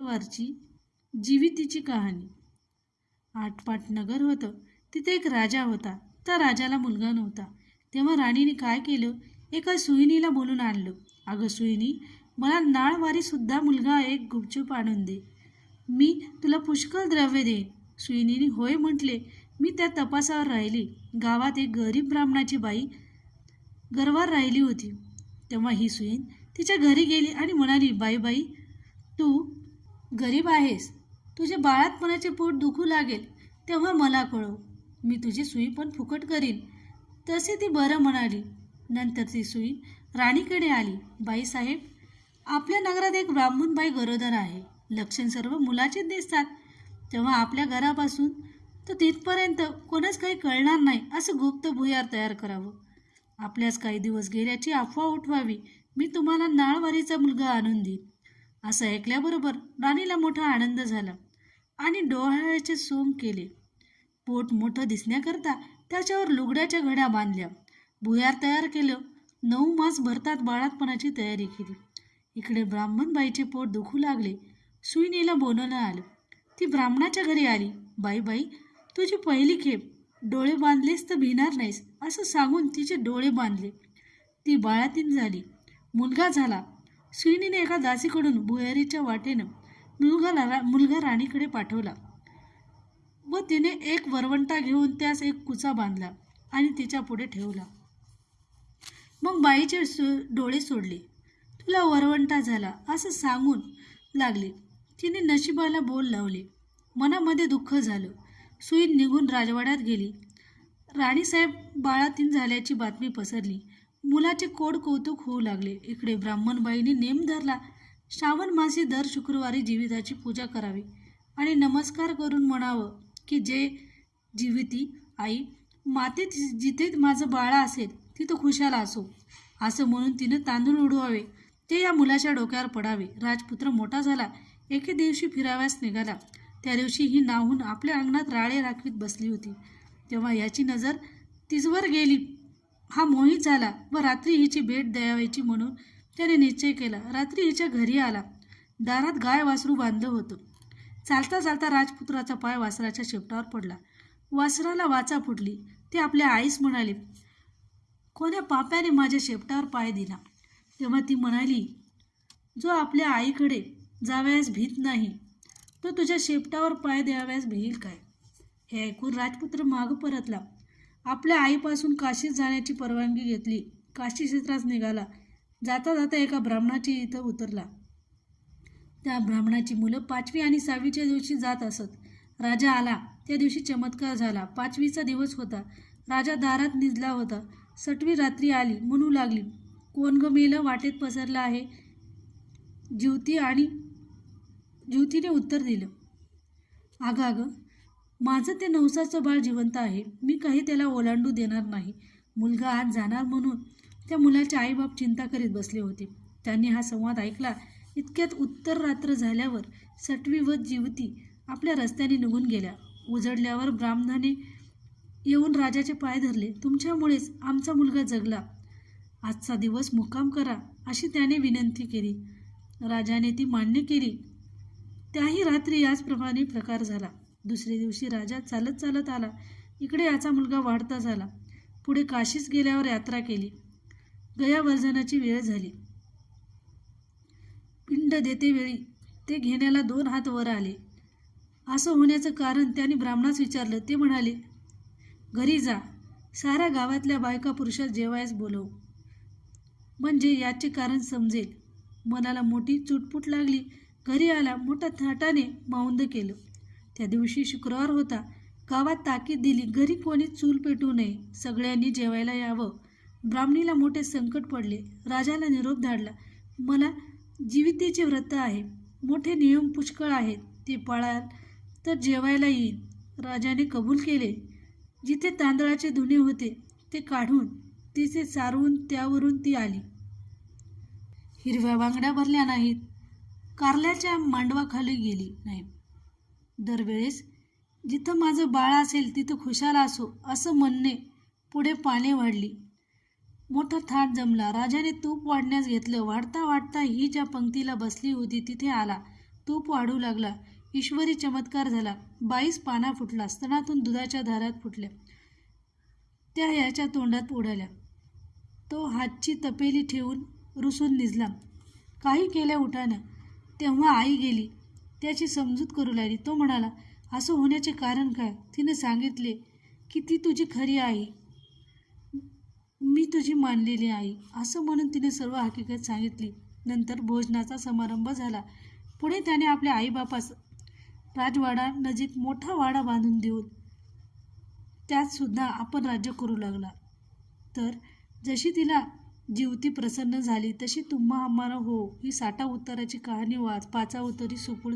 वरची जीवितीची कहाणी. आटपाट नगर होतं. तिथे एक राजा होता. त्या राजाला मुलगा नव्हता. तेव्हा राणीने काय केलं, एका सुईणीला बोलून आणलं. अगं सुईणी, मला नाळवारीसुद्धा मुलगा एक गुपचूप आणून दे. मी तुला पुष्कळ द्रव्य देईन. सुईणीने होय म्हटले. मी त्या तपासावर राहिली. गावात एक गरीब ब्राह्मणाची बाई गरवार राहिली होती. तेव्हा ही सुईण तिच्या घरी गेली आणि म्हणाली, बाई, तू गरीब आहेस. तुझे बाळातपणाचे पोट दुखू लागेल तेव्हा मला कळव. मी तुझी सुई पण फुकट करीन. तसे ती बरं म्हणाली. नंतर ती सुई राणीकडे आली. बाईसाहेब, आपल्या नगरात एक ब्राह्मण बाई गरोदर आहे. लक्षण सर्व मुलाचेच दिसतात. तेव्हा आपल्या घरापासून तर तिथपर्यंत कोणाच काही कळणार नाही असं गुप्त भुयार तयार करावं. आपल्याच काही दिवस गेल्याची अफवा उठवावी. मी तुम्हाला नाळवारीचा मुलगा आणून देईन. असं ऐकल्याबरोबर राणीला मोठा आनंद झाला आणि डोहाळ्याचे सोंग केले. पोट मोठं दिसण्याकरता त्याच्यावर लुगड्याच्या घड्या बांधल्या. भुयार तयार केलं. 9 मास भरतात बाळातपणाची तयारी केली. इकडे ब्राह्मण बाईचे पोट दुखू लागले. सुईणीला बोलवणं आलं. ती ब्राह्मणाच्या घरी आली. बाई, तुझी पहिली खेप. डोळे बांधलेस तर भिणार नाहीस असं सांगून तिचे डोळे बांधले. ती बाळातीन झाली. मुलगा झाला. सुईणीने एका दासीकडून भुयारीच्या वाटेनं मुलगा राणीकडे पाठवला व तिने एक वरवंटा घेऊन त्यास एक कुचा बांधला आणि तिच्या पुढे ठेवला. मग बाईचे डोळे सोडले. तुला वरवंटा झाला असं सांगून लागले. तिने नशिबाला बोल लावले. मनामध्ये दुःख झालं. सुईण निघून राजवाड्यात गेली. राणीसाहेब बाळातीन झाल्याची बातमी पसरली. मुलाचे कोड कौतुक होऊ लागले. इकडे ब्राह्मणबाईने नेम धरला. श्रावण मासी दर शुक्रवारी जीविताची पूजा करावी आणि नमस्कार करून म्हणावं की जे जीविती आई मातेत जिथे माझं बाळा असेल तिथं खुशाल असो असं म्हणून तिनं तांदूळ उडवावे. ते या मुलाच्या डोक्यावर पडावे. राजपुत्र मोठा झाला. एके दिवशी फिराव्यास निघाला. त्या दिवशी ही नाहून आपल्या अंगणात राळे राखवीत बसली होती. तेव्हा याची नजर तिजवर गेली. हा मोहित झाला व रात्री हिची भेट द्यावायची म्हणून त्याने निश्चय केला. रात्री हिच्या घरी आला. दारात गाय वासरू बांधलं होतं. चालता चालता राजपुत्राचा पाय वासराच्या शेपटावर पडला. वासराला वाचा फुटली. ते आपल्या आईस म्हणाले, कोण्या पाप्याने माझ्या शेपटावर पाय दिला. तेव्हा ती म्हणाली, जो आपल्या आईकडे जावयास भीत नाही तो तुझ्या शेपटावर पाय द्यावयास भिईल काय. हे ऐकून राजपुत्र मागं परतला. आपल्या आईपासून काशीत जाण्याची परवानगी घेतली. काशी क्षेत्रास निघाला. जाता जाता एका ब्राह्मणाची इथं उतरला. त्या ब्राह्मणाची मुलं 5वी आणि 6वीच्या दिवशी जात असत. राजा आला. त्या दिवशी चमत्कार झाला. 5वीचा दिवस होता. राजा दारात निजला होता. 6वी रात्री आली. म्हणू लागली, कोण ग मेलं वाटेत पसरलं आहे. ज्योतीने उत्तर दिलं, अगं माझं ते नवसाचं बाळ जिवंत आहे. मी काही त्याला ओलांडू देणार नाही. मुलगा आज जाणार म्हणून त्या मुलाचे आईबाप चिंता करीत बसले होते. त्यांनी हा संवाद ऐकला. इतक्यात उत्तर रात्र झाल्यावर 6वी व जीवती आपल्या रस्त्याने निघून गेल्या. उजडल्यावर ब्राह्मणाने येऊन राजाचे पाय धरले. तुमच्यामुळेच आमचा मुलगा जगला. आजचा दिवस मुक्काम करा अशी त्याने विनंती केली. राजाने ती मान्य केली. त्याही रात्री याचप्रमाणे प्रकार झाला. दुसऱ्या दिवशी राजा चालत आला. इकडे याचा मुलगा वाढता झाला. पुढे काशीस गेल्यावर यात्रा केली. गयावर्जनाची वेळ झाली. पिंड देते वेळी ते घेण्याला 2 हात वर आले. असं होण्याचं कारण त्याने ब्राह्मणास विचारलं. ते म्हणाले, घरी जा. साऱ्या गावातल्या बायका पुरुषास जेवायस बोलव. म्हणजे याचे कारण समजेल. मनाला मोठी चुटपुट लागली. घरी आला. मोठ्या थाटाने माऊंद केलं. त्या दिवशी शुक्रवार होता. गावात ताकीद दिली. घरी कोणी चूल पेटू नये. सगळ्यांनी जेवायला यावं. ब्राह्मणीला मोठे संकट पडले. राजाला निरोप धाडला. मला जीवितीचे व्रत आहे. मोठे नियम पुष्कळ आहेत. ते पाळाल तर जेवायला येईल. राजाने कबूल केले. जिथे तांदळाचे धुणे होते ते काढून तिचे सारवून त्यावरून ती आली. हिरव्या बांगड्या भरल्या नाहीत. कारल्याच्या मांडवाखाली गेली नाही. दरवेळेस जिथं माझं बाळ असेल तिथं खुशाल असो असं म्हणणे. पुढे पाने वाढली. मोठा थाट जमला. राजाने तूप वाढण्यास घेतलं. वाढता वाढता ही ज्या पंक्तीला बसली होती तिथे आला. तूप वाढू लागला. ईश्वरी चमत्कार झाला. 22 पाना फुटला. स्तनातून दुधाच्या धारात फुटल्या. त्या याच्या तोंडात उडाल्या. तो हातची तपेली ठेवून रुसून निजला. काही केल्या उठानं. तेव्हा आई गेली. त्याची समजूत करू लागली. तो म्हणाला, असं होण्याचे कारण काय? तिने सांगितले की ती तुझी खरी आई, मी तुझी मानलेली आई, असं म्हणून तिने सर्व हकीकत सांगितली. नंतर भोजनाचा समारंभ झाला. पुढे त्याने आपल्या आईबापास राजवाडा नजीक मोठा वाडा बांधून देऊन त्यात सुद्धा आपण राज्य करू लागला. तर जशी तिला जीवती प्रसन्न झाली तशी तुम्हा आम्हाला हो ही साठा उत्तराची कहाणी पाचा उत्तरी सुपूळ